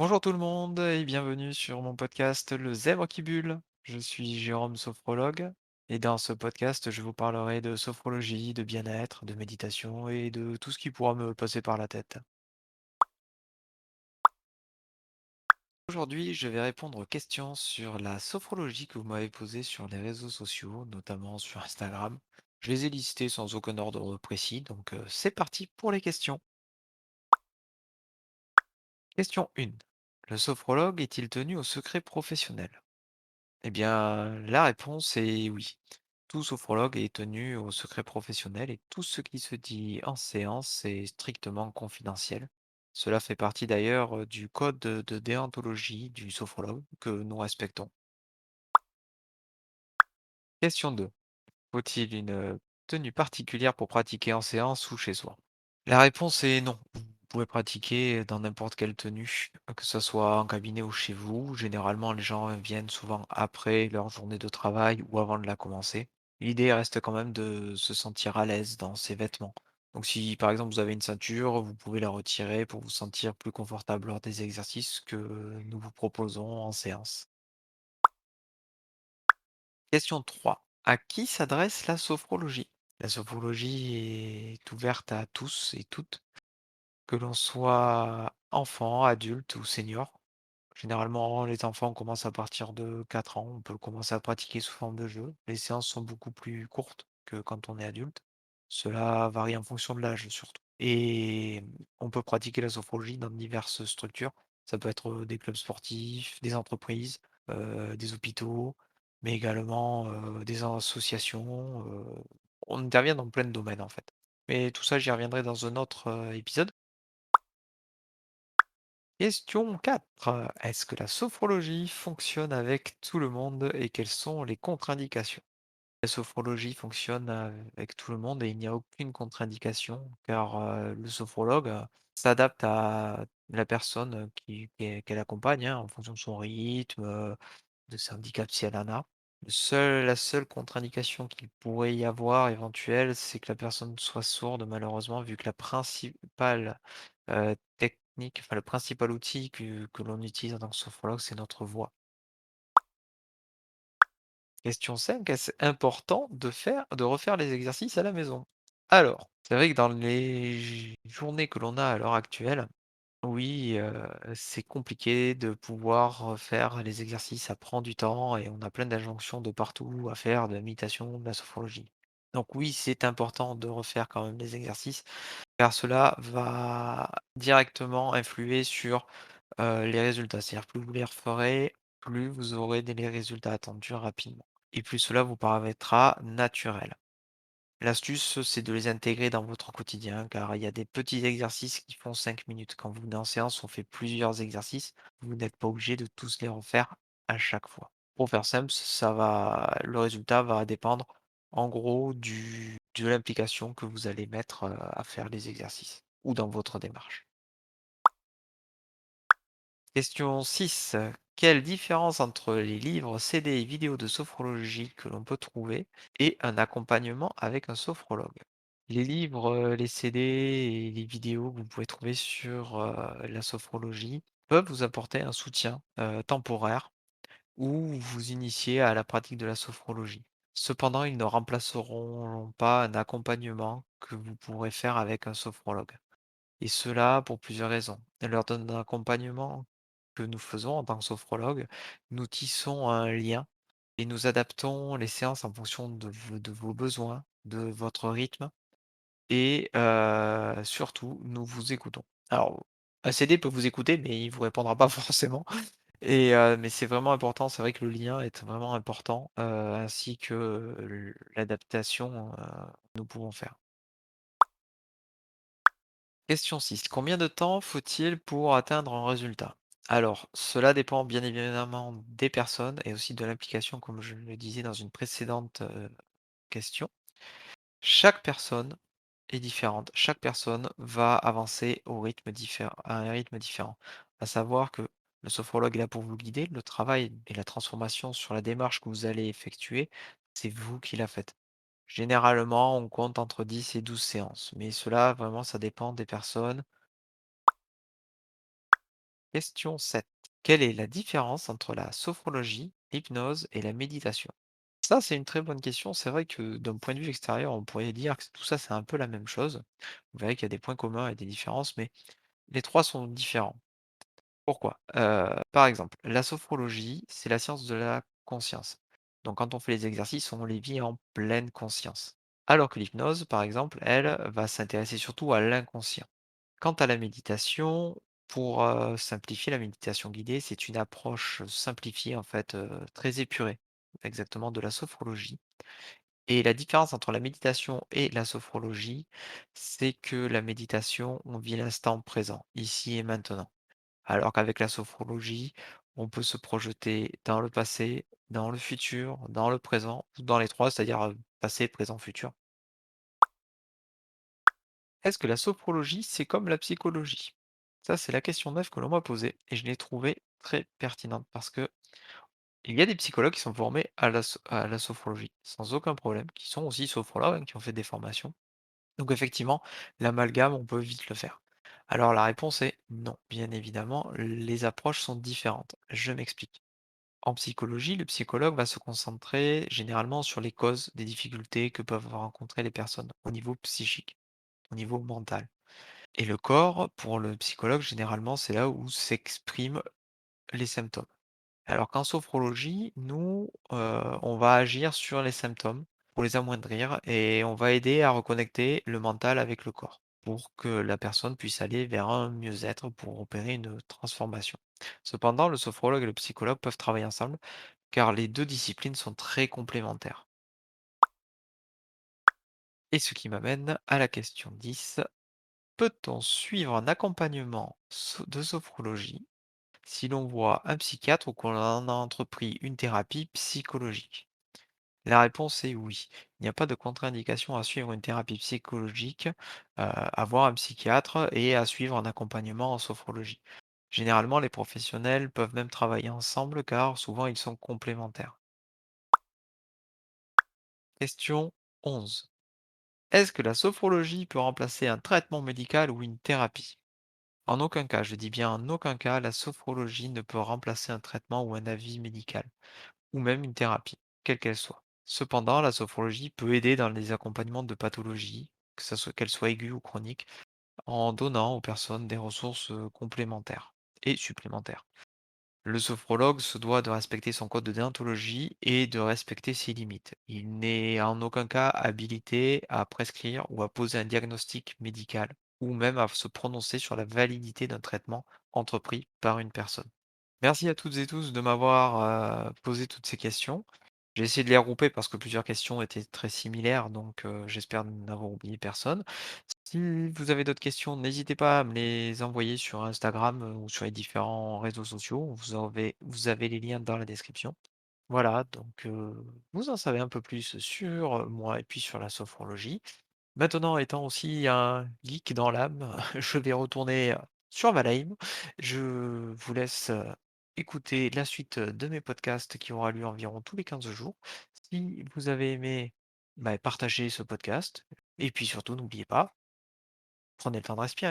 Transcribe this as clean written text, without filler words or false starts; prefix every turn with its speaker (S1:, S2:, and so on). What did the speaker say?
S1: Bonjour tout le monde et bienvenue sur mon podcast Le Zèbre qui bulle. Je suis Jérôme Sophrologue et dans ce podcast, je vous parlerai de sophrologie, de bien-être, de méditation et de tout ce qui pourra me passer par la tête. Aujourd'hui, je vais répondre aux questions sur la sophrologie que vous m'avez posées sur les réseaux sociaux, notamment sur Instagram. Je les ai listées sans aucun ordre précis, donc c'est parti pour les questions. Question 1. Le sophrologue est-il tenu au secret professionnel? Eh bien, la réponse est oui. Tout sophrologue est tenu au secret professionnel et tout ce qui se dit en séance est strictement confidentiel. Cela fait partie d'ailleurs du code de déontologie du sophrologue que nous respectons. Question 2. Faut-il une tenue particulière pour pratiquer en séance ou chez soi? La réponse est non. Vous pouvez pratiquer dans n'importe quelle tenue, que ce soit en cabinet ou chez vous. Généralement, les gens viennent souvent après leur journée de travail ou avant de la commencer. L'idée reste quand même de se sentir à l'aise dans ses vêtements. Donc si par exemple vous avez une ceinture, vous pouvez la retirer pour vous sentir plus confortable lors des exercices que nous vous proposons en séance. Question 3. À qui s'adresse la sophrologie? La sophrologie est ouverte à tous et toutes. Que l'on soit enfant, adulte ou senior. Généralement, les enfants commencent à partir de 4 ans. On peut commencer à pratiquer sous forme de jeu. Les séances sont beaucoup plus courtes que quand on est adulte. Cela varie en fonction de l'âge surtout. Et on peut pratiquer la sophrologie dans diverses structures. Ça peut être des clubs sportifs, des entreprises, des hôpitaux, mais également des associations. On intervient dans plein de domaines en fait. Mais tout ça, j'y reviendrai dans un autre épisode. Question 4. Est-ce que la sophrologie fonctionne avec tout le monde et quelles sont les contre-indications? La sophrologie fonctionne avec tout le monde et il n'y a aucune contre-indication car le sophrologue s'adapte à la personne qu'elle accompagne hein, en fonction de son rythme, de ses handicaps si elle en a. La seule contre-indication qu'il pourrait y avoir éventuelle, c'est que la personne soit sourde malheureusement vu que la principale technique, enfin le principal outil que l'on utilise en tant que sophrologue, c'est notre voix. Question 5, est-ce important de refaire les exercices à la maison? Alors, c'est vrai que dans les journées que l'on a à l'heure actuelle, oui, c'est compliqué de pouvoir faire les exercices, ça prend du temps et on a plein d'injonctions de partout à faire, de la méditation, de la sophrologie. Donc oui, c'est important de refaire quand même les exercices, car cela va directement influer sur, les résultats. C'est-à-dire plus vous les referez, plus vous aurez des les résultats attendus rapidement et plus cela vous paraîtra naturel. L'astuce, c'est de les intégrer dans votre quotidien, car il y a des petits exercices qui font 5 minutes. Quand vous venez en séance, on fait plusieurs exercices, vous n'êtes pas obligé de tous les refaire à chaque fois. Pour faire simple, le résultat va dépendre en gros de l'implication que vous allez mettre à faire les exercices ou dans votre démarche. Question 6. Quelle différence entre les livres, CD et vidéos de sophrologie que l'on peut trouver et un accompagnement avec un sophrologue? Les livres, les CD et les vidéos que vous pouvez trouver sur, la sophrologie peuvent vous apporter un soutien, temporaire ou vous initier à la pratique de la sophrologie. Cependant, ils ne remplaceront pas un accompagnement que vous pourrez faire avec un sophrologue et cela pour plusieurs raisons. Lors d'un accompagnement que nous faisons en tant que sophrologue, nous tissons un lien et nous adaptons les séances en fonction de vos besoins, de votre rythme et surtout, nous vous écoutons. Alors, un CD peut vous écouter, mais il vous répondra pas forcément et mais c'est vraiment important. C'est vrai que le lien est vraiment important, ainsi que, l'adaptation, nous pouvons faire. Question 6. Combien de temps faut-il pour atteindre un résultat? Alors, cela dépend bien évidemment des personnes et aussi de l'implication, comme je le disais dans une précédente, question. Chaque personne est différente. Chaque personne va avancer à un rythme différent. À savoir que le sophrologue est là pour vous guider. Le travail et la transformation sur la démarche que vous allez effectuer, c'est vous qui la faites. Généralement, on compte entre 10 et 12 séances, mais cela, vraiment, ça dépend des personnes. Question 7. Quelle est la différence entre la sophrologie, l'hypnose et la méditation? Ça, c'est une très bonne question. C'est vrai que d'un point de vue extérieur, on pourrait dire que tout ça, c'est un peu la même chose. Vous verrez qu'il y a des points communs et des différences, mais les trois sont différents. Pourquoi? Par exemple, la sophrologie, c'est la science de la conscience. Donc quand on fait les exercices, on les vit en pleine conscience. Alors que l'hypnose, par exemple, elle, va s'intéresser surtout à l'inconscient. Quant à la méditation, pour, simplifier, la méditation guidée, c'est une approche simplifiée, en fait, très épurée, exactement, de la sophrologie. Et la différence entre la méditation et la sophrologie, c'est que la méditation, on vit l'instant présent, ici et maintenant. Alors qu'avec la sophrologie, on peut se projeter dans le passé, dans le futur, dans le présent, ou dans les 3, c'est-à-dire, passé, présent, futur. Est-ce que la sophrologie, c'est comme la psychologie? Ça, c'est la question 9 que l'on m'a posée et je l'ai trouvée très pertinente parce que il y a des psychologues qui sont formés à la sophrologie, sans aucun problème, qui sont aussi sophrologues, hein, qui ont fait des formations. Donc effectivement, l'amalgame, on peut vite le faire. Alors la réponse est non, bien évidemment, les approches sont différentes. Je m'explique. En psychologie, le psychologue va se concentrer généralement sur les causes des difficultés que peuvent rencontrer les personnes au niveau psychique, au niveau mental. Et le corps, pour le psychologue, généralement, c'est là où s'expriment les symptômes. Alors qu'en sophrologie, nous, on va agir sur les symptômes pour les amoindrir et on va aider à reconnecter le mental avec le corps pour que la personne puisse aller vers un mieux-être pour opérer une transformation. Cependant, le sophrologue et le psychologue peuvent travailler ensemble car les 2 disciplines sont très complémentaires. Et ce qui m'amène à la question 10. Peut-on suivre un accompagnement de sophrologie si l'on voit un psychiatre ou qu'on a entrepris une thérapie psychologique? La réponse est oui. Il n'y a pas de contre-indication à suivre une thérapie psychologique, à voir un psychiatre et à suivre un accompagnement en sophrologie. Généralement, les professionnels peuvent même travailler ensemble car souvent ils sont complémentaires. Question 11. Est-ce que la sophrologie peut remplacer un traitement médical ou une thérapie? En aucun cas, je dis bien en aucun cas, la sophrologie ne peut remplacer un traitement ou un avis médical, ou même une thérapie, quelle qu'elle soit. Cependant, la sophrologie peut aider dans les accompagnements de pathologies, qu'elles soient aiguës ou chroniques, en donnant aux personnes des ressources complémentaires et supplémentaires. Le sophrologue se doit de respecter son code de déontologie et de respecter ses limites. Il n'est en aucun cas habilité à prescrire ou à poser un diagnostic médical ou même à se prononcer sur la validité d'un traitement entrepris par une personne. Merci à toutes et tous de m'avoir posé toutes ces questions. J'ai essayé de les regrouper parce que plusieurs questions étaient très similaires, donc j'espère n'avoir oublié personne. Si vous avez d'autres questions, n'hésitez pas à me les envoyer sur Instagram ou sur les différents réseaux sociaux. Vous avez les liens dans la description. Voilà, donc vous en savez un peu plus sur moi et puis sur la sophrologie. Maintenant, étant aussi un geek dans l'âme, je vais retourner sur Valheim. Je vous laisse écouter la suite de mes podcasts qui aura lieu environ tous les 15 jours. Si vous avez aimé, bah, partagez ce podcast. Et puis surtout, n'oubliez pas, prenez le temps de respirer.